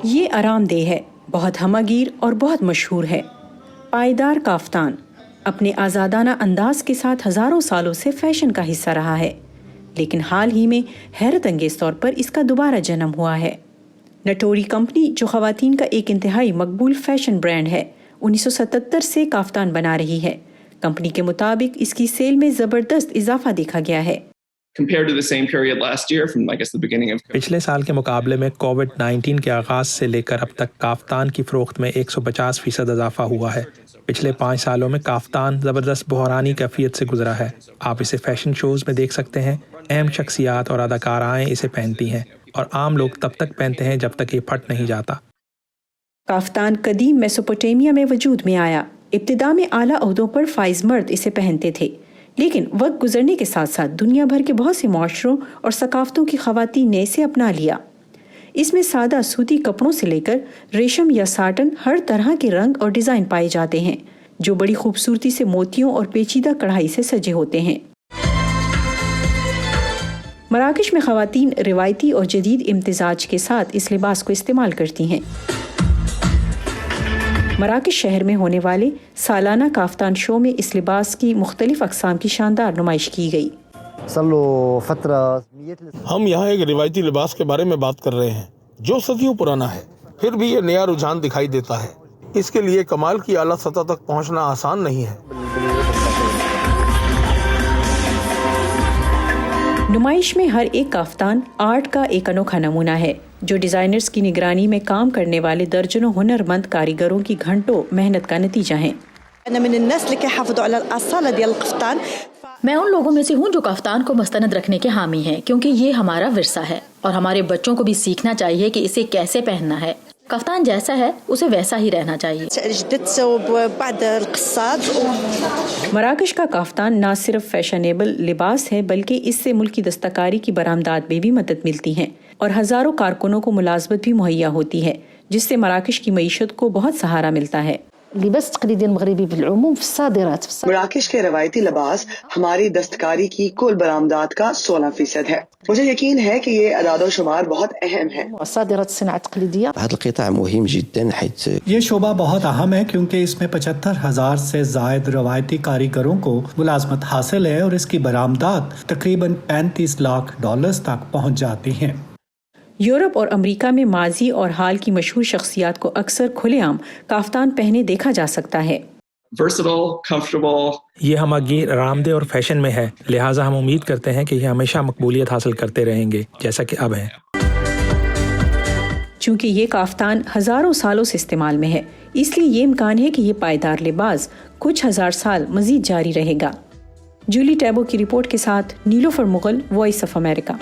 یہ آرام دہ ہے، بہت ہمہ گیر اور بہت مشہور ہے۔ پائیدار کافتان اپنے آزادانہ انداز کے ساتھ ہزاروں سالوں سے فیشن کا حصہ رہا ہے، لیکن حال ہی میں حیرت انگیز طور پر اس کا دوبارہ جنم ہوا ہے۔ نٹوری کمپنی، جو خواتین کا ایک انتہائی مقبول فیشن برانڈ ہے، 1977 سے کافتان بنا رہی ہے۔ کمپنی کے مطابق اس کی سیل میں زبردست اضافہ دیکھا گیا ہے۔ پچھلے سال کے مقابلے میں کووڈ-19 کے آغاز سے لے کر اب تک کافتان کی فروخت میں 150% اضافہ ہوا ہے۔ پچھلے 5 سالوں میں کافتان زبردست بحرانی کیفیت سے گزرا ہے۔ آپ اسے فیشن شوز میں دیکھ سکتے ہیں، اہم شخصیات اور اداکارائیں اسے پہنتی ہیں، اور عام لوگ تب تک پہنتے ہیں جب تک یہ پھٹ نہیں جاتا۔ کافتان قدیم میسوپوٹیمیا میں وجود میں آیا۔ ابتدا میں اعلیٰ عہدوں پر فائز مرد اسے پہنتے تھے، لیکن وقت گزرنے کے ساتھ ساتھ دنیا بھر کے بہت سے معاشروں اور ثقافتوں کی خواتین نے اسے اپنا لیا۔ اس میں سادہ سوتی کپڑوں سے لے کر ریشم یا ساٹن، ہر طرح کے رنگ اور ڈیزائن پائے جاتے ہیں، جو بڑی خوبصورتی سے موتیوں اور پیچیدہ کڑھائی سے سجے ہوتے ہیں۔ مراکش میں خواتین روایتی اور جدید امتزاج کے ساتھ اس لباس کو استعمال کرتی ہیں۔ مراکش شہر میں ہونے والے سالانہ کافتان شو میں اس لباس کی مختلف اقسام کی شاندار نمائش کی گئی۔ ہم یہاں ایک روایتی لباس کے بارے میں بات کر رہے ہیں جو صدیوں پرانا ہے، پھر بھی یہ نیا رجحان دکھائی دیتا ہے۔ اس کے لیے کمال کی اعلیٰ سطح تک پہنچنا آسان نہیں ہے۔ نمائش میں ہر ایک کافتان آرٹ کا ایک انوکھا نمونہ ہے، جو ڈیزائنرز کی نگرانی میں کام کرنے والے درجنوں ہنرمند کاریگروں کی گھنٹوں محنت کا نتیجہ ہیں۔ میں ان لوگوں میں سے ہوں جو کافتان کو مستند رکھنے کے حامی ہیں، کیونکہ یہ ہمارا ورثہ ہے اور ہمارے بچوں کو بھی سیکھنا چاہیے کہ اسے کیسے پہننا ہے۔ کافتان جیسا ہے اسے ویسا ہی رہنا چاہیے۔ مراکش کا کافتان نہ صرف فیشنیبل لباس ہے، بلکہ اس سے ملکی دستکاری کی برآمدات میں بھی مدد ملتی ہے اور ہزاروں کارکنوں کو ملازمت بھی مہیا ہوتی ہے، جس سے مراکش کی معیشت کو بہت سہارا ملتا ہے۔ مراکش کے روایتی لباس ہماری دستکاری کی کل برآمدات کا 16% ہے۔ مجھے یقین ہے کہ یہ اعداد و شمار بہت اہم ہے۔ یہ شعبہ بہت اہم ہے کیونکہ اس میں 75,000 سے زائد روایتی کاریگروں کو ملازمت حاصل ہے اور اس کی برآمدات تقریباً $35 لاکھ تک پہنچ جاتی ہیں۔ یورپ اور امریکہ میں ماضی اور حال کی مشہور شخصیات کو اکثر کھلے عام کافتان پہنے دیکھا جا سکتا ہے۔ یہ ہمہ گیر، آرام دہ اور فیشن میں ہے، لہٰذا ہم امید کرتے ہیں کہ یہ ہمیشہ مقبولیت حاصل کرتے رہیں گے جیسا کہ اب ہیں۔ چونکہ یہ کافتان ہزاروں سالوں سے استعمال میں ہے، اس لیے یہ امکان ہے کہ یہ پائیدار لباس کچھ ہزار سال مزید جاری رہے گا۔ جولی ٹیبو کی رپورٹ کے ساتھ نیلوفر مغل، وائس آف امریکہ۔